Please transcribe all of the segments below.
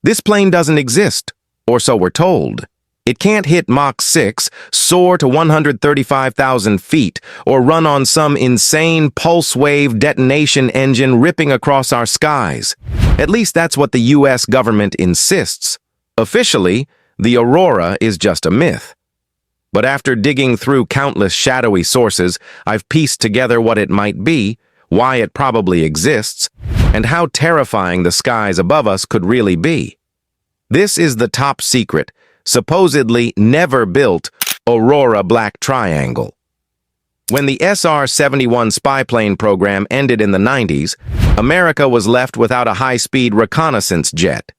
This plane doesn't exist, or so we're told. It can't hit Mach 6, soar to 135,000 feet, or run on some insane pulse wave detonation engine ripping across our skies. At least that's what the U.S. government insists. Officially, the Aurora is just a myth. But after digging through countless shadowy sources, I've pieced together what it might be, why it probably exists, and how terrifying the skies above us could really be. This is the top secret, supposedly never-built Aurora Black Triangle. When the SR-71 spy plane program ended in the 90s, America was left without a high-speed reconnaissance jet.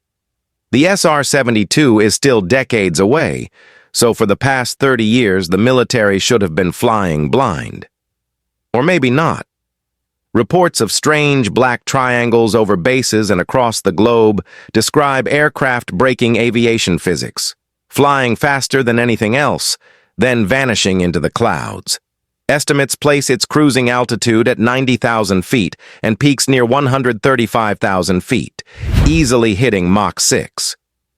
The SR-72 is still decades away, so for the past 30 years the military should have been flying blind. Or maybe not. Reports of strange black triangles over bases and across the globe describe aircraft breaking aviation physics, flying faster than anything else, then vanishing into the clouds. Estimates place its cruising altitude at 90,000 feet and peaks near 135,000 feet, easily hitting Mach 6.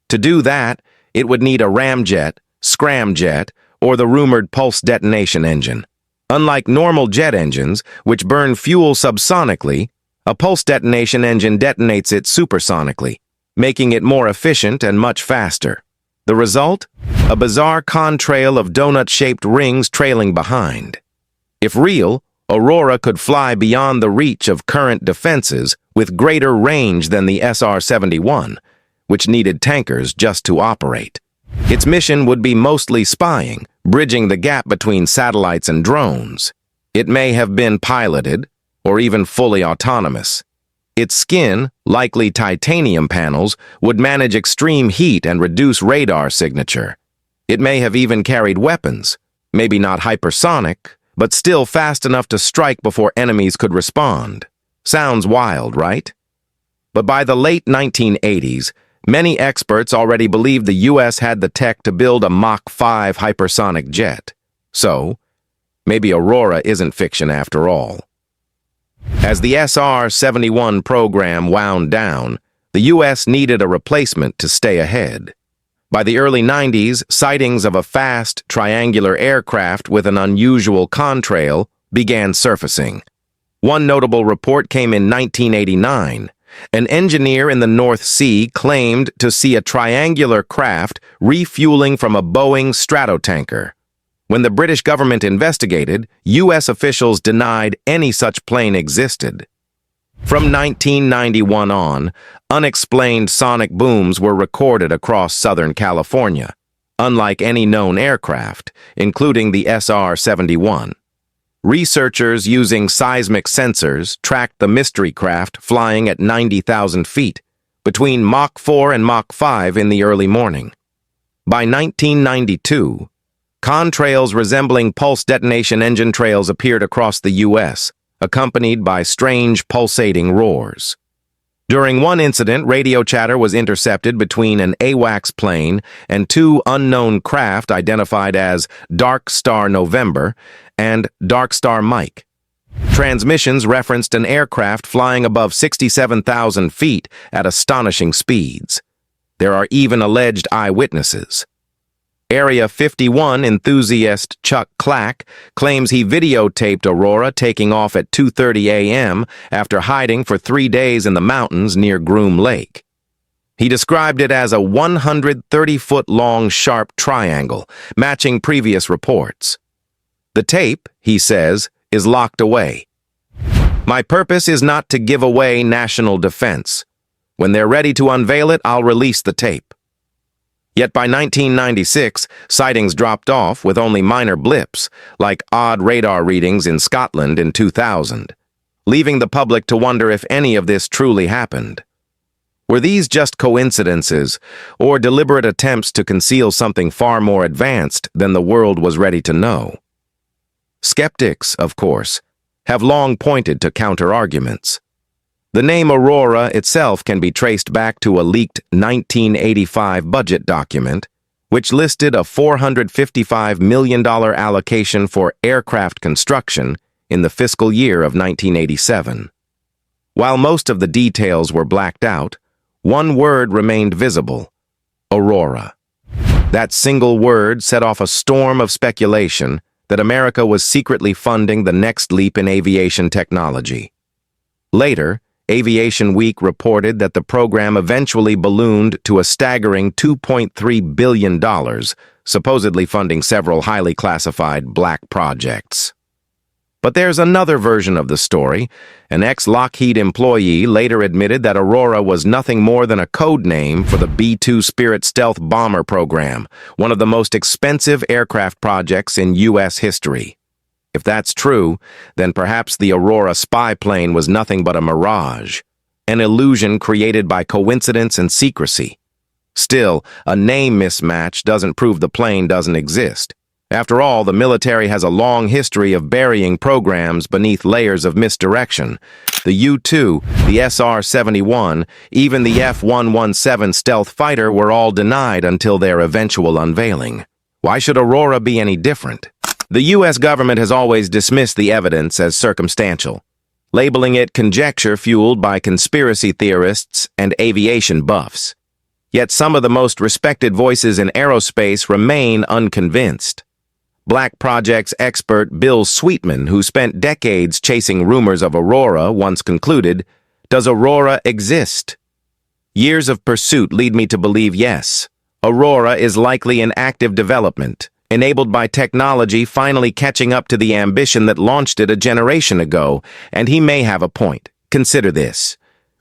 To do that, it would need a ramjet, scramjet, or the rumored pulse detonation engine. Unlike normal jet engines, which burn fuel subsonically, a pulse detonation engine detonates it supersonically, making it more efficient and much faster. The result? A bizarre contrail of donut-shaped rings trailing behind. If real, Aurora could fly beyond the reach of current defenses with greater range than the SR-71, which needed tankers just to operate. Its mission would be mostly spying, bridging the gap between satellites and drones. It may have been piloted, or even fully autonomous. Its skin, likely titanium panels, would manage extreme heat and reduce radar signature. It may have even carried weapons, maybe not hypersonic, but still fast enough to strike before enemies could respond. Sounds wild, right? But by the late 1980s, many experts already believed the U.S. had the tech to build a Mach 5 hypersonic jet. So, maybe Aurora isn't fiction after all. As the SR-71 program wound down, the U.S. needed a replacement to stay ahead. By the early 90s, sightings of a fast, triangular aircraft with an unusual contrail began surfacing. One notable report came in 1989. An engineer in the North Sea claimed to see a triangular craft refueling from a Boeing Stratotanker. When the British government investigated, U.S. officials denied any such plane existed. From 1991 on, unexplained sonic booms were recorded across Southern California, unlike any known aircraft, including the SR-71. Researchers using seismic sensors tracked the mystery craft flying at 90,000 feet, between Mach 4 and Mach 5 in the early morning. By 1992, contrails resembling pulse detonation engine trails appeared across the U.S., accompanied by strange pulsating roars. During one incident, radio chatter was intercepted between an AWACS plane and two unknown craft identified as Dark Star November and Dark Star Mike. Transmissions referenced an aircraft flying above 67,000 feet at astonishing speeds. There are even alleged eyewitnesses. Area 51 enthusiast Chuck Clack claims he videotaped Aurora taking off at 2:30 a.m. after hiding for 3 days in the mountains near Groom Lake. He described it as a 130-foot-long sharp triangle, matching previous reports. The tape, he says, is locked away. My purpose is not to give away national defense. When they're ready to unveil it, I'll release the tape. Yet by 1996, sightings dropped off with only minor blips, like odd radar readings in Scotland in 2000, leaving the public to wonder if any of this truly happened. Were these just coincidences, or deliberate attempts to conceal something far more advanced than the world was ready to know? Skeptics, of course, have long pointed to counter-arguments. The name Aurora itself can be traced back to a leaked 1985 budget document, which listed a $455 million allocation for aircraft construction in the fiscal year of 1987. While most of the details were blacked out, One word remained visible: Aurora. That single word set off a storm of speculation that America was secretly funding the next leap in aviation technology. Later, Aviation Week reported that the program eventually ballooned to a staggering $2.3 billion, supposedly funding several highly classified black projects. But there's another version of the story. An ex-Lockheed employee later admitted that Aurora was nothing more than a code name for the B-2 Spirit stealth bomber program, one of the most expensive aircraft projects in U.S. history. If that's true, then perhaps the Aurora spy plane was nothing but a mirage, an illusion created by coincidence and secrecy. Still, a name mismatch doesn't prove the plane doesn't exist. After all, the military has a long history of burying programs beneath layers of misdirection. The U-2, the SR-71, even the F-117 stealth fighter were all denied until their eventual unveiling. Why should Aurora be any different? The U.S. government has always dismissed the evidence as circumstantial, labeling it conjecture fueled by conspiracy theorists and aviation buffs. Yet some of the most respected voices in aerospace remain unconvinced. Black Project's expert Bill Sweetman, who spent decades chasing rumors of Aurora, once concluded, "Does Aurora exist?" Years of pursuit lead me to believe yes. Aurora is likely in active development, enabled by technology finally catching up to the ambition that launched it a generation ago, and he may have a point. Consider this.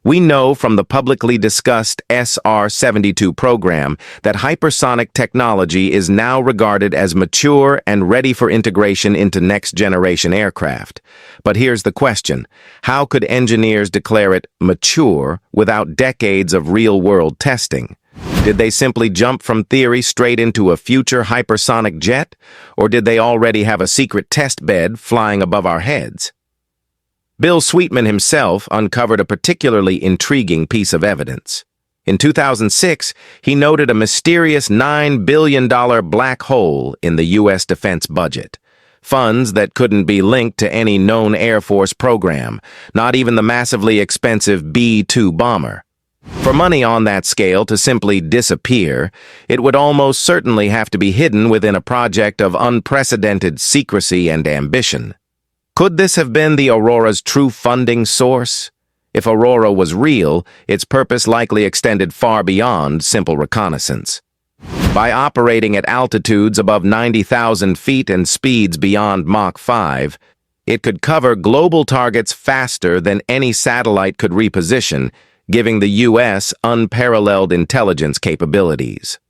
We know from the publicly discussed SR-72 program that hypersonic technology is now regarded as mature and ready for integration into next-generation aircraft. But here's the question. How could engineers declare it mature without decades of real-world testing? Did they simply jump from theory straight into a future hypersonic jet? Or did they already have a secret test bed flying above our heads? Bill Sweetman himself uncovered a particularly intriguing piece of evidence. In 2006, he noted a mysterious $9 billion black hole in the U.S. defense budget. Funds that couldn't be linked to any known Air Force program, not even the massively expensive B-2 bomber. For money on that scale to simply disappear, it would almost certainly have to be hidden within a project of unprecedented secrecy and ambition. Could this have been the Aurora's true funding source? If Aurora was real, its purpose likely extended far beyond simple reconnaissance. By operating at altitudes above 90,000 feet and speeds beyond Mach 5, it could cover global targets faster than any satellite could reposition, giving the U.S. unparalleled intelligence capabilities.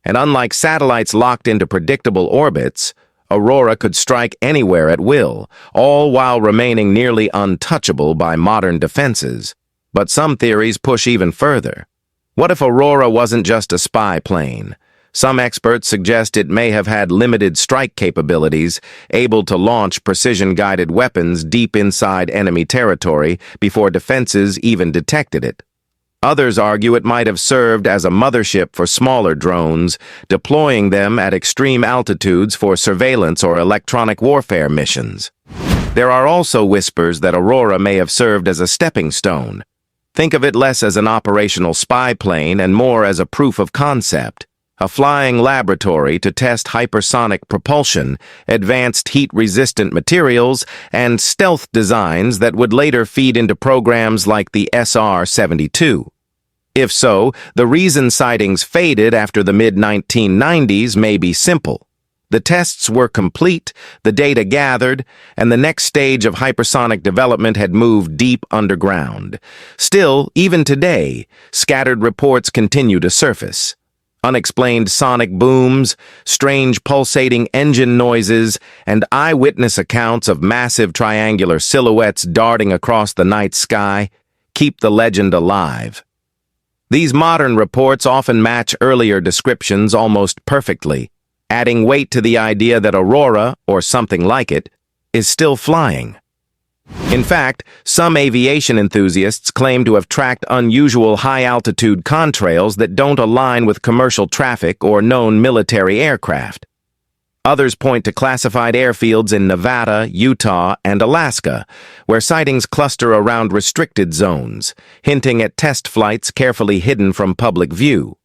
And unlike satellites locked into predictable orbits, Aurora could strike anywhere at will, all while remaining nearly untouchable by modern defenses. But some theories push even further. What if Aurora wasn't just a spy plane? Some experts suggest it may have had limited strike capabilities, able to launch precision-guided weapons deep inside enemy territory before defenses even detected it. Others argue it might have served as a mothership for smaller drones, deploying them at extreme altitudes for surveillance or electronic warfare missions. There are also whispers that Aurora may have served as a stepping stone. Think of it less as an operational spy plane and more as a proof of concept, a flying laboratory to test hypersonic propulsion, advanced heat-resistant materials, and stealth designs that would later feed into programs like the SR-72. If so, the reason Sightings faded after the mid-1990s may be simple. The tests were complete, the data gathered, and the next stage of hypersonic development had moved deep underground. Still, even today, scattered reports continue to surface. Unexplained sonic booms, strange pulsating engine noises, and eyewitness accounts of massive triangular silhouettes darting across the night sky keep the legend alive. These modern reports often match earlier descriptions almost perfectly, adding weight to the idea that Aurora, or something like it, is still flying. In fact, some aviation enthusiasts claim to have tracked unusual high-altitude contrails that don't align with commercial traffic or known military aircraft. Others point to classified airfields in Nevada, Utah, and Alaska, where sightings cluster around restricted zones, hinting at test flights carefully hidden from public view.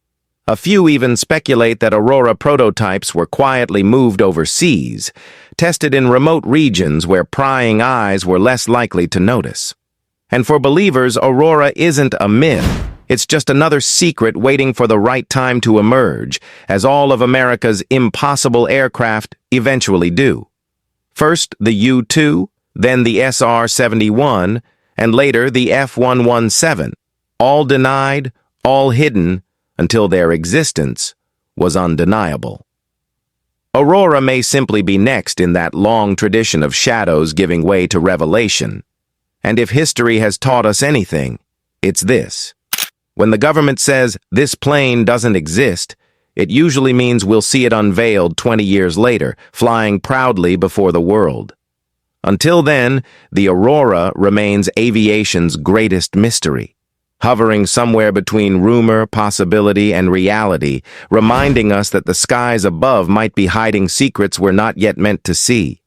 A few even speculate that Aurora prototypes were quietly moved overseas, tested in remote regions where prying eyes were less likely to notice. And for believers, Aurora isn't a myth. It's just another secret waiting for the right time to emerge, as all of America's impossible aircraft eventually do. First, the U-2, then the SR-71, and later the F-117, all denied, all hidden, until their existence was undeniable. Aurora may simply be next in that long tradition of shadows giving way to revelation. And if history has taught us anything, it's this. When the government says this plane doesn't exist, it usually means we'll see it unveiled 20 years later, flying proudly before the world. Until then, the Aurora remains aviation's greatest mystery, hovering somewhere between rumor, possibility, and reality, reminding us that the skies above might be hiding secrets we're not yet meant to see.